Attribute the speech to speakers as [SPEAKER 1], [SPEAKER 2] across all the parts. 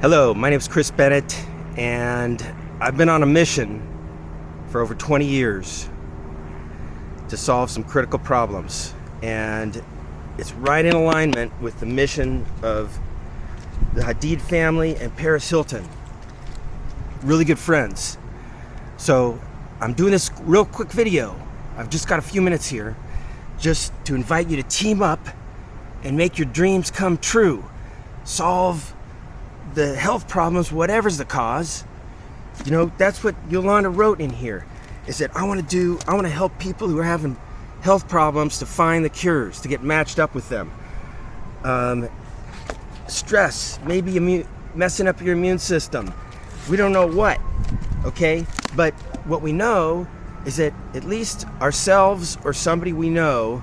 [SPEAKER 1] Hello, my name is Chris Bennett, and I've been on a mission for over 20 years to solve some critical problems. And it's right in alignment with the mission of the Hadid family and Paris Hilton. Really good friends. So I'm doing this real quick video. I've just got a few minutes here just to invite you to team up and make your dreams come true. Solve the health problems, whatever's the cause. You know, that's what Yolanda wrote in here, is that I want to help people who are having health problems to find the cures, to get matched up with them. Stress, maybe messing up your immune system. We don't know what, okay? But what we know is that at least ourselves or somebody we know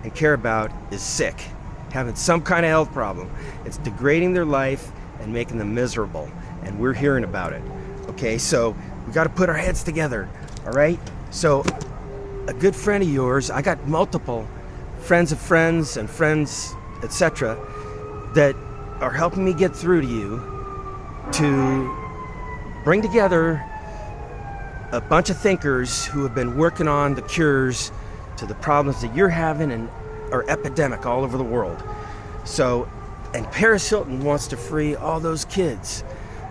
[SPEAKER 1] and care about is sick, having some kind of health problem. It's degrading their life and making them miserable, and we're hearing about it. Okay, so we got to put our heads together. All right, so a good friend of yours, I got multiple friends of friends and friends, etc., that are helping me get through to you to bring together a bunch of thinkers who have been working on the cures to the problems that you're having and are epidemic all over the world. So, and Paris Hilton wants to free all those kids,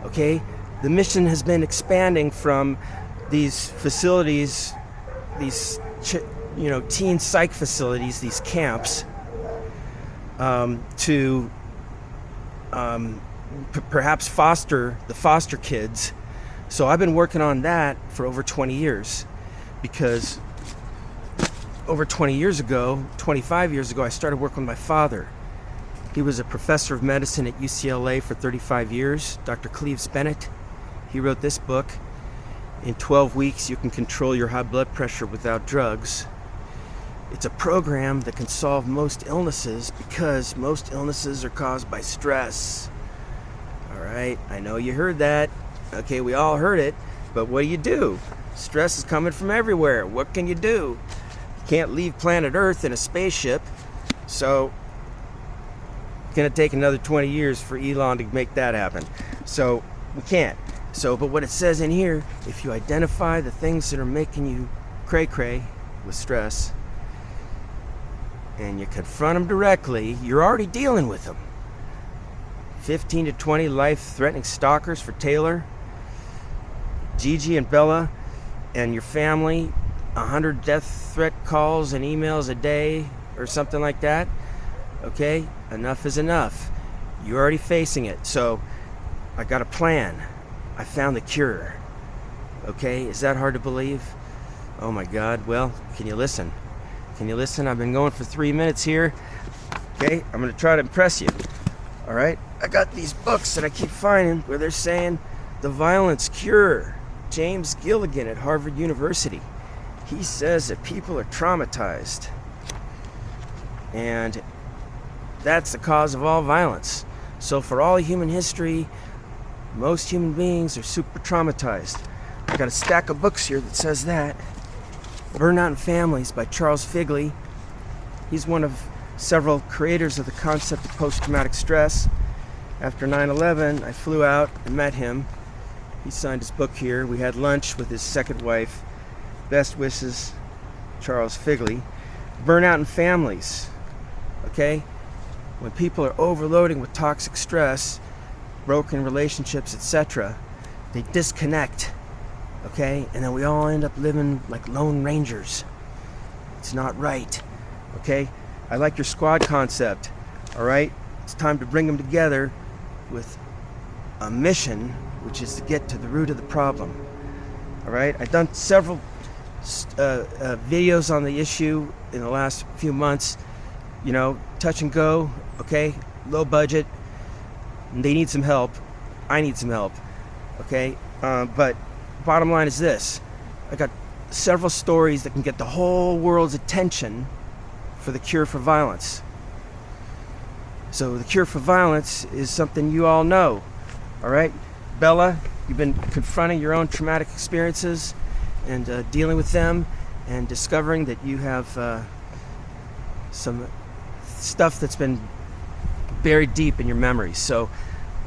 [SPEAKER 1] okay? The mission has been expanding from these facilities, these teen psych facilities, these camps, to perhaps foster the foster kids. So I've been working on that for over 20 years, because over 25 years ago, I started working with my father. He was a professor of medicine at UCLA for 35 years, Dr. Cleves Bennett. He wrote this book, In 12 Weeks You Can Control Your High Blood Pressure Without Drugs. It's a program that can solve most illnesses, because most illnesses are caused by stress. All right, I know you heard that. Okay, we all heard it, but what do? Stress is coming from everywhere. What can you do? You can't leave planet Earth in a spaceship, so it's gonna take another 20 years for Elon to make that happen. So we can't. So, but what it says in here, if you identify the things that are making you cray-cray with stress, and you confront them directly, you're already dealing with them. 15 to 20 life-threatening stalkers for Taylor, Gigi and Bella, and your family, 100 death threat calls and emails a day, or something like that. Okay, enough is enough. You're already facing it. So I got a plan. I found the cure. Okay, is that hard to believe? Oh my God. Well, can you listen? Can you listen? I've been going for 3 minutes here. Okay, I'm gonna try to impress you. All right, I got these books that I keep finding where they're saying the violence cure. James Gilligan at Harvard University. He says that people are traumatized, and that's the cause of all violence. So for all human history, most human beings are super traumatized. I got a stack of books here that says that. Burnout in Families by Charles Figley. He's one of several creators of the concept of post-traumatic stress. After 9/11, I flew out and met him. He signed his book here. We had lunch with his second wife. Best wishes, Charles Figley. Burnout in Families. Okay? When people are overloading with toxic stress, broken relationships, etc., they disconnect. Okay? And then we all end up living like lone rangers. It's not right. Okay? I like your squad concept. All right? It's time to bring them together with a mission, which is to get to the root of the problem. All right? I've done several videos on the issue in the last few months. You know, touch and go, okay? Low budget. They need some help. I need some help, okay? But bottom line is this. I got several stories that can get the whole world's attention for the cure for violence. So the cure for violence is something you all know, all right? Bella, you've been confronting your own traumatic experiences and dealing with them and discovering that you have some stuff that's been buried deep in your memory. So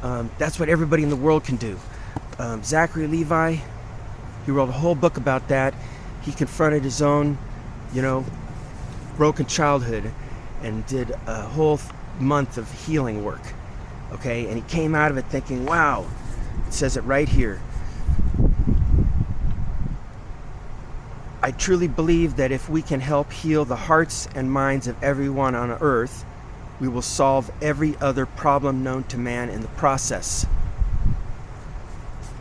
[SPEAKER 1] That's what everybody in the world can do. Zachary Levi, he wrote a whole book about that. He confronted his own, broken childhood and did a whole month of healing work. Okay, and he came out of it thinking, wow, it says it right here. I truly believe that if we can help heal the hearts and minds of everyone on earth, we will solve every other problem known to man in the process.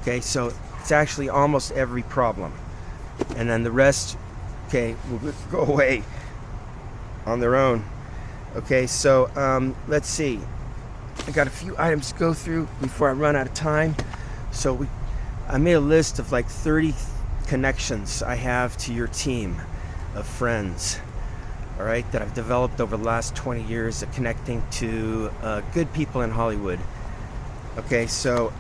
[SPEAKER 1] Okay, so it's actually almost every problem. And then the rest, will go away on their own. Okay, so let's see. I got a few items to go through before I run out of time. So I made a list of like 30 connections I have to your team of friends, all right, that I've developed over the last 20 years of connecting to good people in Hollywood. Okay, so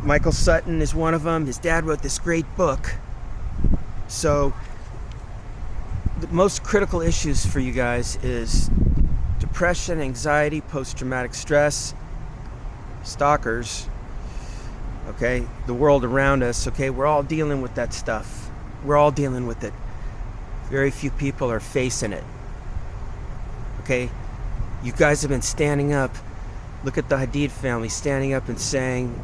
[SPEAKER 1] Michael Sutton is one of them. His dad wrote this great book. So the most critical issues for you guys is depression, anxiety, post-traumatic stress, stalkers, okay, the world around us, okay, we're all dealing with that stuff. We're all dealing with it. Very few people are facing it. Okay, you guys have been standing up. Look at the Hadid family standing up and saying,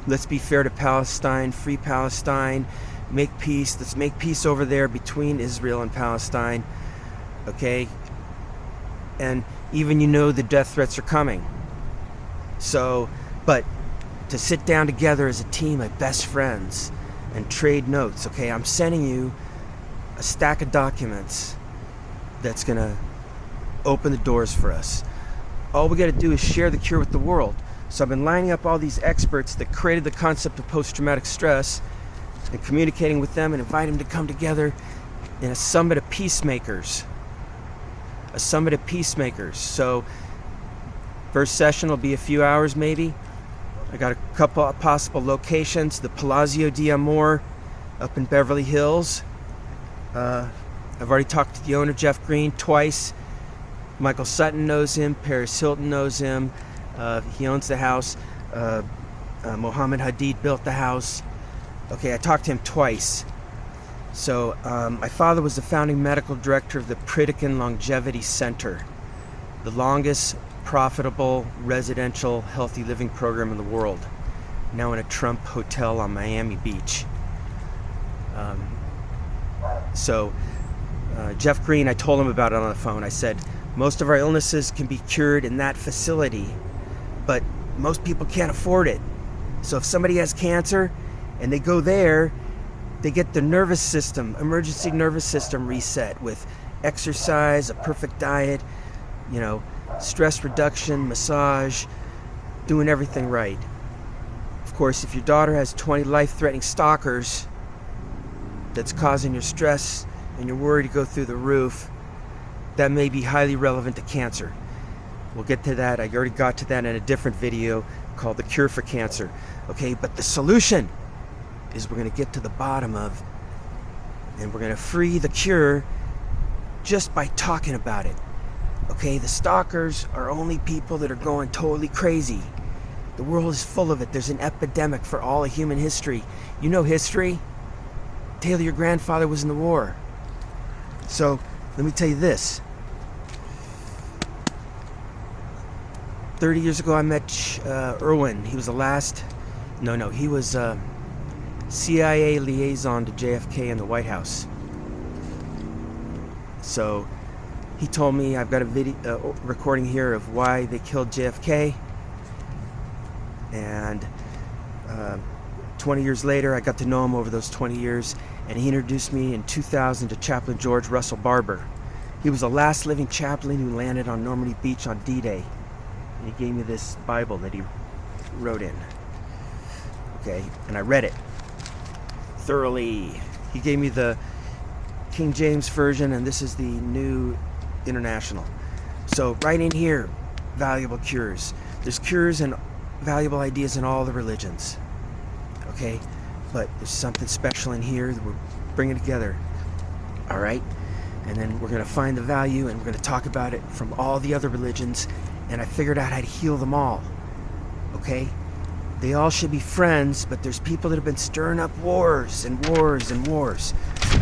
[SPEAKER 1] let's be fair to Palestine, free Palestine, make peace. Let's make peace over there between Israel and Palestine. Okay, and even the death threats are coming. So, but to sit down together as a team of best friends and trade notes, okay, I'm sending you a stack of documents that's gonna open the doors for us. All we gotta do is share the cure with the world. So I've been lining up all these experts that created the concept of post-traumatic stress and communicating with them and inviting them to come together in a summit of peacemakers. So first session will be a few hours maybe. I got a couple of possible locations. The Palazzo d'Amore up in Beverly Hills. I've already talked to the owner, Jeff Green, twice. Michael Sutton knows him. Paris Hilton knows him. He owns the house. Mohammed Hadid built the house. Okay, I talked to him twice. So my father was the founding medical director of the Pritikin Longevity Center, the longest profitable residential healthy living program in the world, now in a Trump hotel on Miami Beach. Jeff Green, I told him about it on the phone. I said, most of our illnesses can be cured in that facility, but most people can't afford it. So if somebody has cancer and they go there, they get the nervous system, emergency nervous system reset with exercise, a perfect diet, stress reduction, massage, doing everything right. Of course, if your daughter has 20 life-threatening stalkers that's causing your stress and you're worried to go through the roof, that may be highly relevant to cancer. We'll get to that. I already got to that in a different video called The Cure for Cancer. Okay, but the solution is we're going to get to the bottom of, and we're going to free the cure just by talking about it. Okay, the stalkers are only people that are going totally crazy. The world is full of it. There's an epidemic for all of human history. You know history? Taylor, your grandfather was in the war. So, let me tell you this. 30 years ago, I met Irwin. He was the last... he was CIA liaison to JFK in the White House. So, he told me, I've got a video recording here of why they killed JFK. And 20 years later, I got to know him over those 20 years. And he introduced me in 2000 to Chaplain George Russell Barber. He was the last living chaplain who landed on Normandy Beach on D-Day. And he gave me this Bible that he wrote in. Okay, and I read it thoroughly. He gave me the King James Version, and this is the New International. So right in here, valuable cures. There's cures and valuable ideas in all the religions. Okay, but there's something special in here that we're bringing together. All right, and then we're going to find the value, and we're going to talk about it from all the other religions, and I figured out how to heal them all. Okay? They all should be friends, but there's people that have been stirring up wars and wars and wars.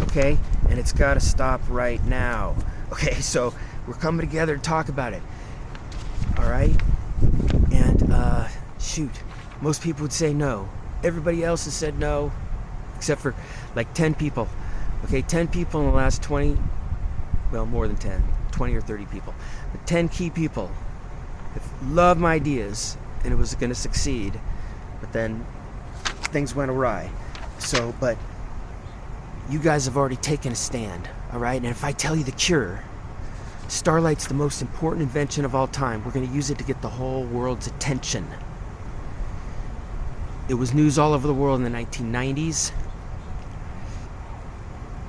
[SPEAKER 1] Okay? And it's got to stop right now. Okay? So we're coming together to talk about it. All right? And shoot, most people would say no. Everybody else has said no, except for like 10 people. Okay, 10 people in the last 20, well, more than 10, 20 or 30 people. But 10 key people have loved my ideas, and it was going to succeed, but then things went awry. So, but you guys have already taken a stand, all right? And if I tell you the cure, Starlight's the most important invention of all time. We're going to use it to get the whole world's attention. It was news all over the world in the 1990s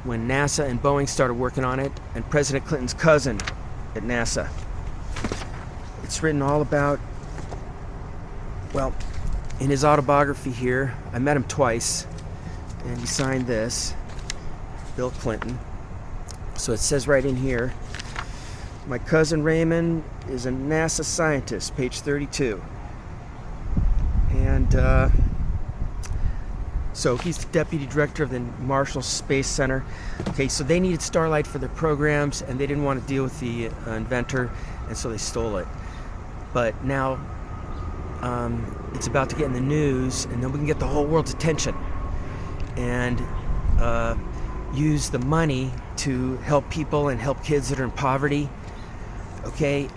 [SPEAKER 1] when NASA and Boeing started working on it, and President Clinton's cousin at NASA. It's written all about, well, in his autobiography here, I met him twice, and he signed this, Bill Clinton. So it says right in here, my cousin Raymond is a NASA scientist, page 32. And so he's the deputy director of the Marshall Space Center. Okay, so they needed Starlight for their programs, and they didn't want to deal with the inventor, and so they stole it. But now it's about to get in the news, and then we can get the whole world's attention and use the money to help people and help kids that are in poverty. Okay,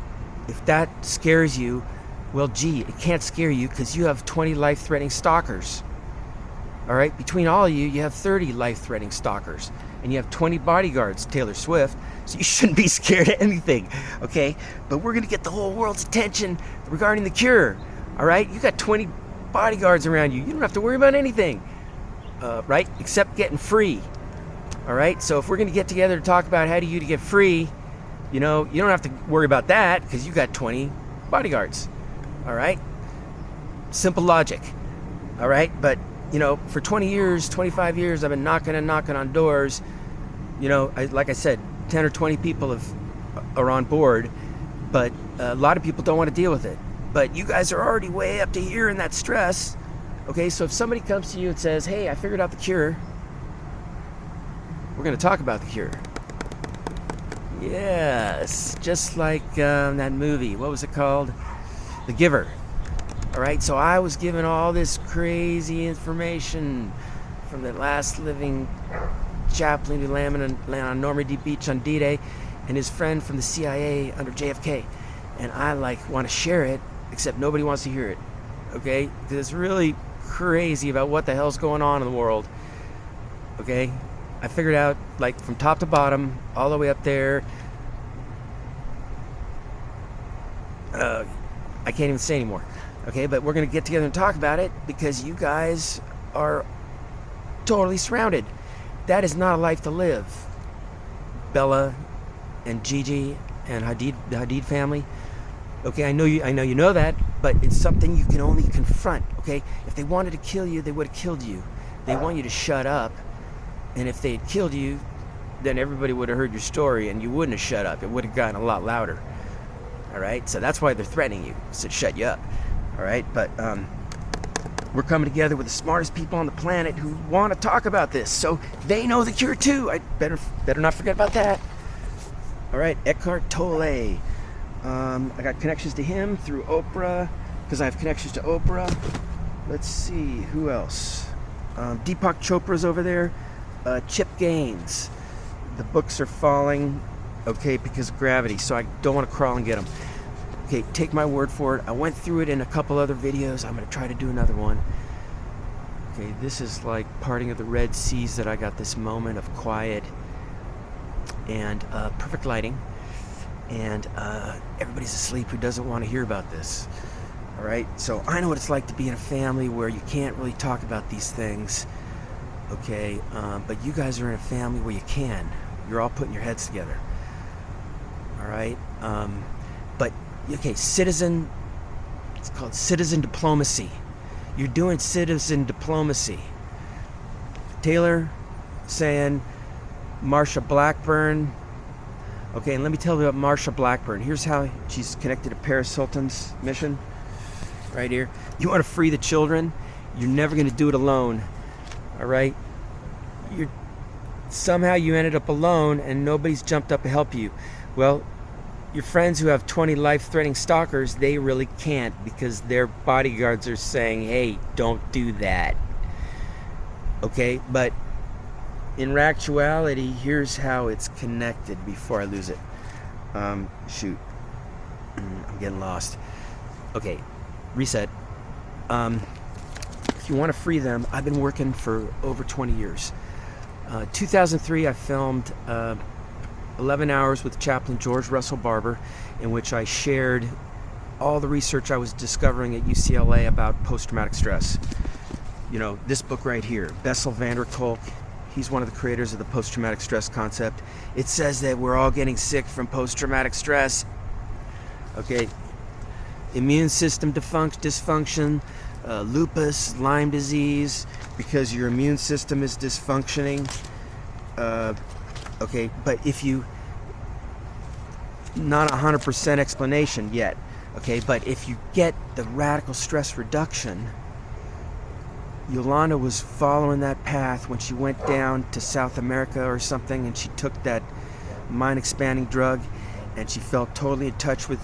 [SPEAKER 1] if that scares you, well, gee, it can't scare you because you have 20 life-threatening stalkers. All right, between all of you, you have 30 life-threatening stalkers, and you have 20 bodyguards, Taylor Swift, so you shouldn't be scared of anything, okay? But we're gonna get the whole world's attention regarding the cure, all right? You got 20 bodyguards around you. You don't have to worry about anything, right? Except getting free, all right? So if we're gonna get together to talk about how do you to get free, you know, you don't have to worry about that because you got 20 bodyguards, all right? Simple logic, all right? But you know, for 20 years, 25 years, I've been knocking on doors. You know, like I said, 10 or 20 people are on board, but a lot of people don't want to deal with it. But you guys are already way up to here in that stress. Okay, so if somebody comes to you and says, hey, I figured out the cure, we're going to talk about the cure. Yes, just like that movie. What was it called? The Giver. All right, so I was given all this crazy information from the last living chaplain who landed on Normandy Beach on D-Day and his friend from the CIA under JFK. And I want to share it, except nobody wants to hear it, okay? Because it's really crazy about what the hell's going on in the world, okay? I figured out, from top to bottom, all the way up there. I can't even say anymore. Okay, but we're going to get together and talk about it because you guys are totally surrounded. That is not a life to live. Bella and Gigi and the Hadid family. Okay, I know you know that, but it's something you can only confront, okay? If they wanted to kill you, they would have killed you. They want you to shut up. And if they had killed you, then everybody would have heard your story and you wouldn't have shut up. It would have gotten a lot louder. All right? So that's why they're threatening you, to shut you up. All right, but we're coming together with the smartest people on the planet who want to talk about this, so they know the cure too. I better not forget about that. All right, Eckhart Tolle. I got connections to him through Oprah because I have connections to Oprah. Let's see who else. Deepak Chopra's over there. Chip Gaines. The books are falling, okay, because of gravity, so I don't want to crawl and get them. Okay, take my word for it. I went through it in a couple other videos. I'm going to try to do another one. Okay, this is like parting of the Red Seas that I got this moment of quiet and perfect lighting. And everybody's asleep who doesn't want to hear about this. All right, so I know what it's like to be in a family where you can't really talk about these things. Okay, but you guys are in a family where you can. You're all putting your heads together. All right, but okay, it's called citizen diplomacy. You're doing citizen diplomacy. Taylor saying Marsha Blackburn, Okay, and let me tell you about Marsha Blackburn. Here's how she's connected to Paris Hilton's mission. Right here. You want to free the children? You're never going to do it alone. All right? Somehow you ended up alone and nobody's jumped up to help you. Well, your friends who have 20 life-threatening stalkers, they really can't because their bodyguards are saying, hey, don't do that. Okay? But in actuality, here's how it's connected before I lose it. Shoot. I'm getting lost. Okay. Reset. If you want to free them, I've been working for over 20 years. 2003, I filmed 11 hours with Chaplain George Russell Barber, in which I shared all the research I was discovering at UCLA about post-traumatic stress. You know, this book right here, Bessel van der Kolk, he's one of the creators of the post-traumatic stress concept. It says that we're all getting sick from post-traumatic stress. Okay, immune system dysfunction, lupus, Lyme disease, because your immune system is dysfunctioning. Okay, but if you, not 100% explanation yet, okay, but if you get the radical stress reduction, Yolanda was following that path when she went down to South America or something, and she took that mind-expanding drug, and she felt totally in touch with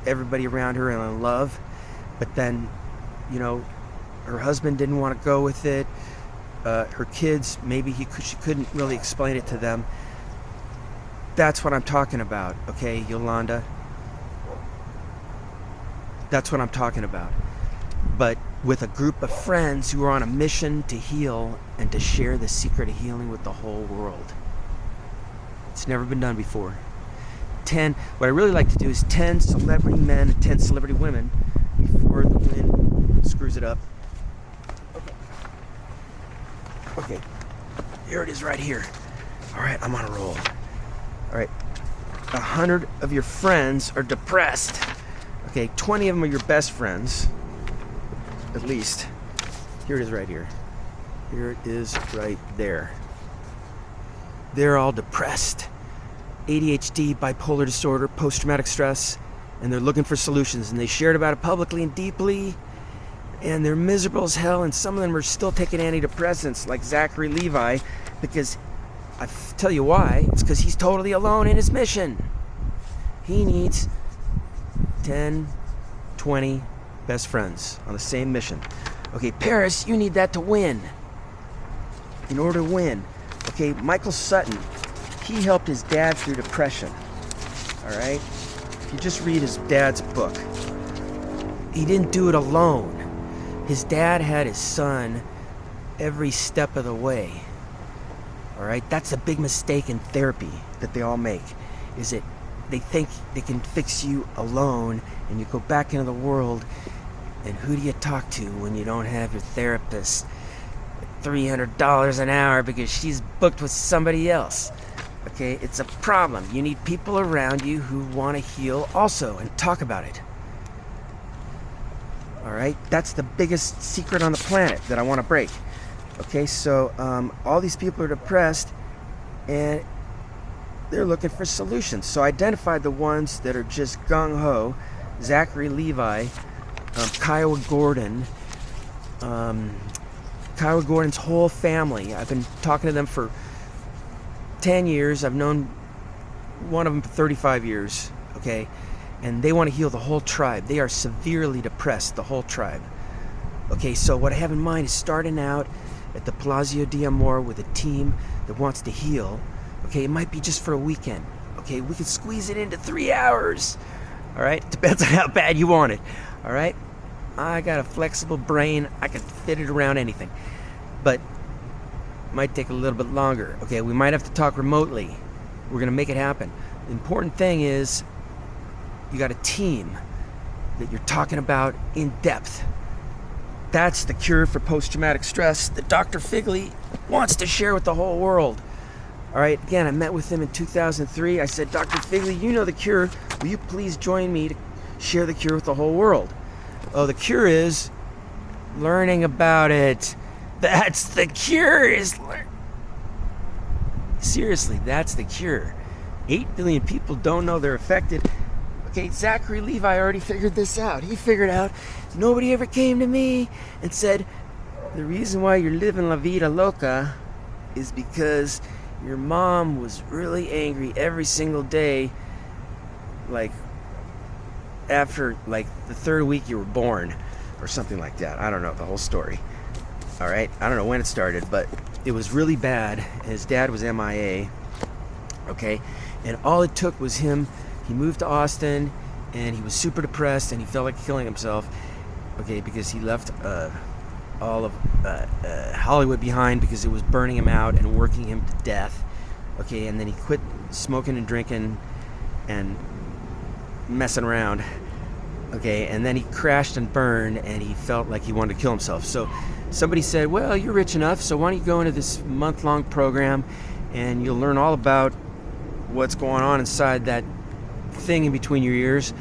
[SPEAKER 1] everybody around her and in love. But then, you know, her husband didn't want to go with it. Her kids, maybe she couldn't really explain it to them. That's what I'm talking about, okay, Yolanda? That's what I'm talking about. But with a group of friends who are on a mission to heal and to share the secret of healing with the whole world. It's never been done before. What I really like to do is 10 celebrity men and 10 celebrity women before the wind screws it up. Okay. Here it is right here. All right, I'm on a roll. All right. 100 of your friends are depressed. Okay, 20 of them are your best friends. At least. Here it is right here. Here it is right there. They're all depressed. ADHD, bipolar disorder, post-traumatic stress, and they're looking for solutions, and they shared about it publicly and deeply, and they're miserable as hell, and some of them are still taking antidepressants like Zachary Levi, because tell you why, it's because he's totally alone in his mission. He needs 10, 20 best friends on the same mission. Okay, Paris, you need that to win. In order to win. Okay, Michael Sutton, he helped his dad through depression. All right? If you just read his dad's book, he didn't do it alone. His dad had his son every step of the way. All right? That's a big mistake in therapy that they all make, is that they think they can fix you alone, and you go back into the world, and who do you talk to when you don't have your therapist at $300 an hour because she's booked with somebody else? Okay, it's a problem. You need people around you who want to heal also and talk about it. All right, that's the biggest secret on the planet that I want to break. Okay, so all these people are depressed and they're looking for solutions. So I identified the ones that are just gung-ho. Zachary Levi, Kiowa Gordon, Kiowa Gordon's whole family. I've been talking to them for 10 years. I've known one of them for 35 years, okay? And they want to heal the whole tribe. They are severely depressed, the whole tribe. Okay, so what I have in mind is starting out at the Palazzo d'Amore with a team that wants to heal. Okay, it might be just for a weekend. Okay, we can squeeze it into 3 hours. All right, depends on how bad you want it. All right, I got a flexible brain. I can fit it around anything. But it might take a little bit longer. Okay, we might have to talk remotely. We're gonna make it happen. The important thing is you got a team that you're talking about in depth. That's the cure for post-traumatic stress that Dr. Figley wants to share with the whole world. All right, again, I met with him in 2003. I said, Dr. Figley, you know the cure. Will you please join me to share the cure with the whole world? Oh, the cure is learning about it. That's the cure. Seriously, that's the cure. 8 billion people don't know they're affected. Okay, Zachary Levi already figured this out. He figured out nobody ever came to me and said, the reason why you're living la vida loca is because your mom was really angry every single day, like after like the third week you were born or something like that. I don't know the whole story. All right, I don't know when it started, but it was really bad. His dad was MIA. Okay, and all it took was him. He moved to Austin and he was super depressed and he felt like killing himself. Okay, because he left all of Hollywood behind because it was burning him out and working him to death. Okay, and then he quit smoking and drinking and messing around. Okay, and then he crashed and burned and he felt like he wanted to kill himself. So somebody said, well, you're rich enough, so why don't you go into this month-long program and you'll learn all about what's going on inside that thing in between your ears.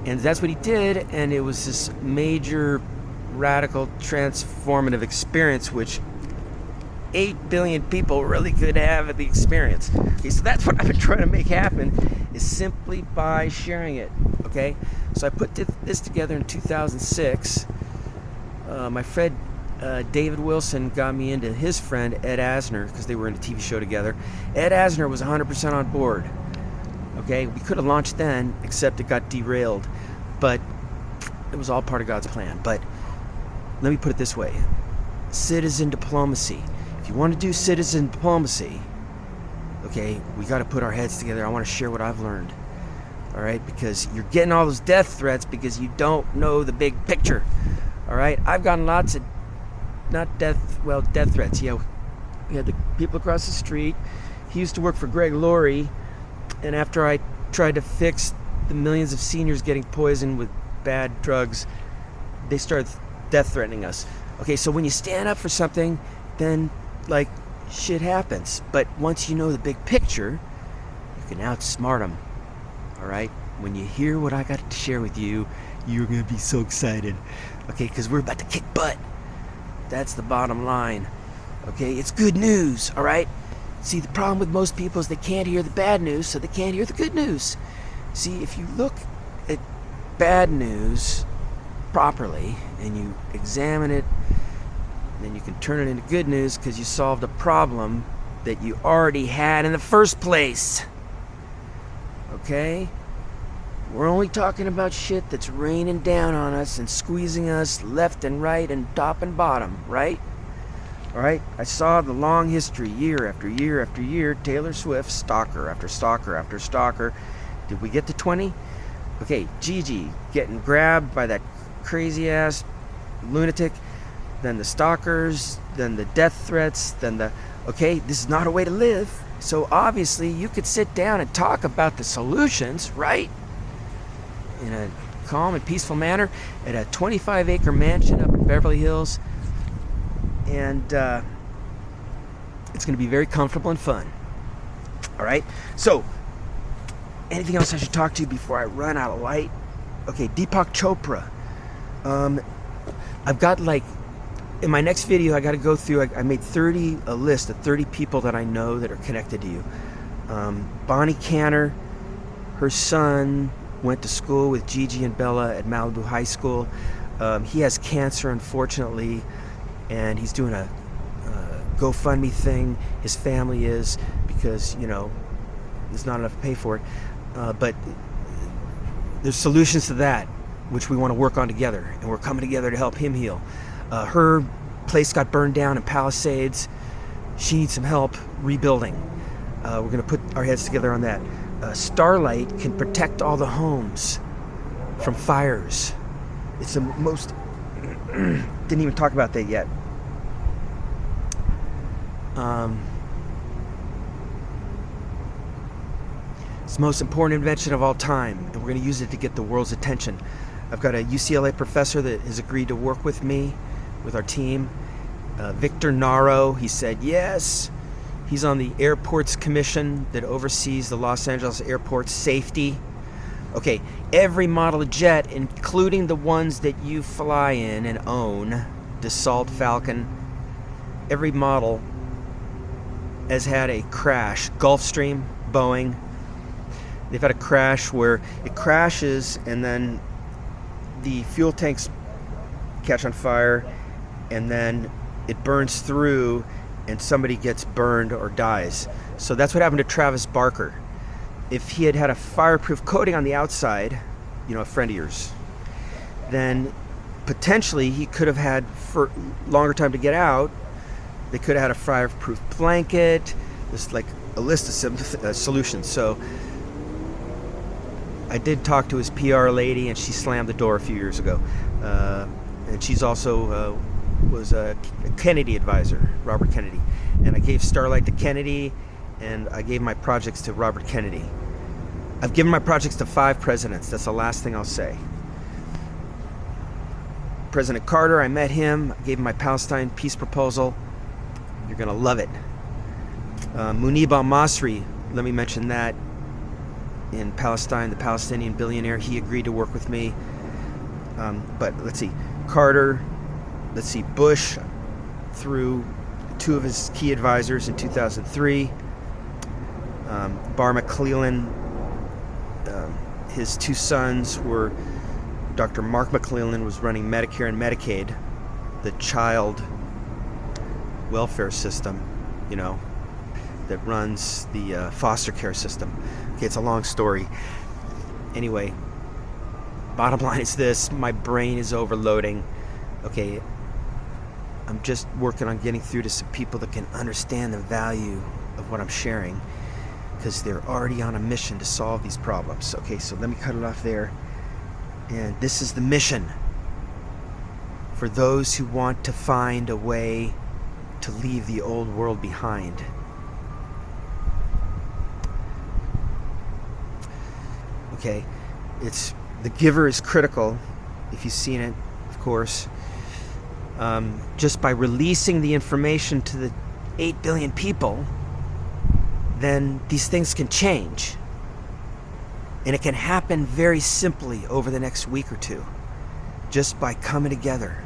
[SPEAKER 1] And that's what he did, and it was this major radical transformative experience which 8 billion people really could have the experience. Okay, so that's what I've been trying to make happen, is simply by sharing it. Okay, so I put this together in 2006. My friend David Wilson got me into his friend Ed Asner because they were in a TV show together. Ed Asner was 100% on board. Okay, we could have launched then, except it got derailed, but it was all part of God's plan. But let me put it this way: citizen diplomacy. If you want to do citizen diplomacy, okay, we got to put our heads together. I want to share what I've learned. All right, because you're getting all those death threats because you don't know the big picture. All right, I've gotten lots of death threats. Yeah, we had the people across the street. He used to work for Greg Laurie, and after I tried to fix the millions of seniors getting poisoned with bad drugs, they started death threatening us. Okay, so when you stand up for something, then like shit happens. But once you know the big picture, you can outsmart them. All right, when you hear what I got to share with you, you're gonna be so excited. Okay, because we're about to kick butt. That's the bottom line. Okay, it's good news. All right. See, the problem with most people is they can't hear the bad news, so they can't hear the good news. See, if you look at bad news properly and you examine it, then you can turn it into good news because you solved a problem that you already had in the first place. Okay? We're only talking about shit that's raining down on us and squeezing us left and right and top and bottom, right? All right, I saw the long history, year after year after year, Taylor Swift, stalker after stalker after stalker. Did we get to 20? Okay, Gigi getting grabbed by that crazy-ass lunatic, then the stalkers, then the death threats, then the... Okay, this is not a way to live. So obviously you could sit down and talk about the solutions, right? In a calm and peaceful manner at a 25-acre mansion up in Beverly Hills. And it's going to be very comfortable and fun. All right? So, anything else I should talk to you before I run out of light? Okay, Deepak Chopra. I've got like, in my next video, I got to go through, I made a list of 30 people that I know that are connected to you. Bonnie Cantor, her son went to school with Gigi and Bella at Malibu High School. He has cancer, unfortunately, and he's doing a GoFundMe thing. His family is, because, you know, there's not enough to pay for it. But there's solutions to that, which we want to work on together, and we're coming together to help him heal. Her place got burned down in Palisades. She needs some help rebuilding. We're going to put our heads together on that. Starlight can protect all the homes from fires. It's the most... didn't even talk about that yet. It's the most important invention of all time, and we're going to use it to get the world's attention. I've got a UCLA professor that has agreed to work with me, with our team. Victor Naro, he said yes. He's on the Airports Commission that oversees the Los Angeles airport safety. Okay, every model of jet, including the ones that you fly in and own, Dassault Falcon, every model has had a crash. Gulfstream, Boeing, they've had a crash where it crashes and then the fuel tanks catch on fire and then it burns through and somebody gets burned or dies. So that's what happened to Travis Barker. If he had had a fireproof coating on the outside, a friend of yours, then potentially he could have had for longer time to get out. They could have had a fireproof blanket. There's like a list of solutions. So I did talk to his PR lady, and she slammed the door a few years ago. And she's also was a Kennedy advisor, Robert Kennedy. And I gave Starlight to Kennedy, and I gave my projects to Robert Kennedy. I've given my projects to 5 presidents. That's the last thing I'll say. President Carter, I met him, I gave him my Palestine peace proposal. You're going to love it. Munib al-Masri, let me mention that. In Palestine, the Palestinian billionaire, he agreed to work with me. But let's see, Carter, let's see, Bush, through 2 of his key advisors in 2003. Bar McClellan, his 2 sons were, Dr. Mark McClellan was running Medicare and Medicaid, the child welfare system, that runs the foster care system. Okay, it's a long story. Anyway, bottom line is this: my brain is overloading. Okay, I'm just working on getting through to some people that can understand the value of what I'm sharing, because they're already on a mission to solve these problems. Okay, so let me cut it off there. And this is the mission for those who want to find a way to leave the old world behind. Okay, it's The Giver is critical, if you've seen it, of course. Just by releasing the information to the 8 billion people, then these things can change. And it can happen very simply over the next week or 2, just by coming together.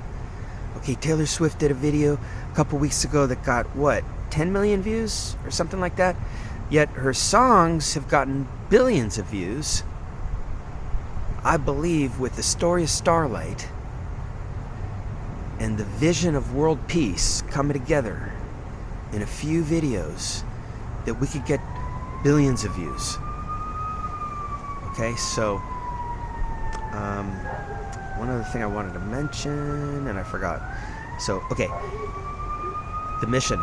[SPEAKER 1] Okay, Taylor Swift did a video a couple weeks ago that got, 10 million views or something like that? Yet her songs have gotten billions of views. I believe with the story of Starlight and the vision of world peace coming together in a few videos, that we could get billions of views. Okay, so one other thing I wanted to mention and I forgot. So, okay, the mission.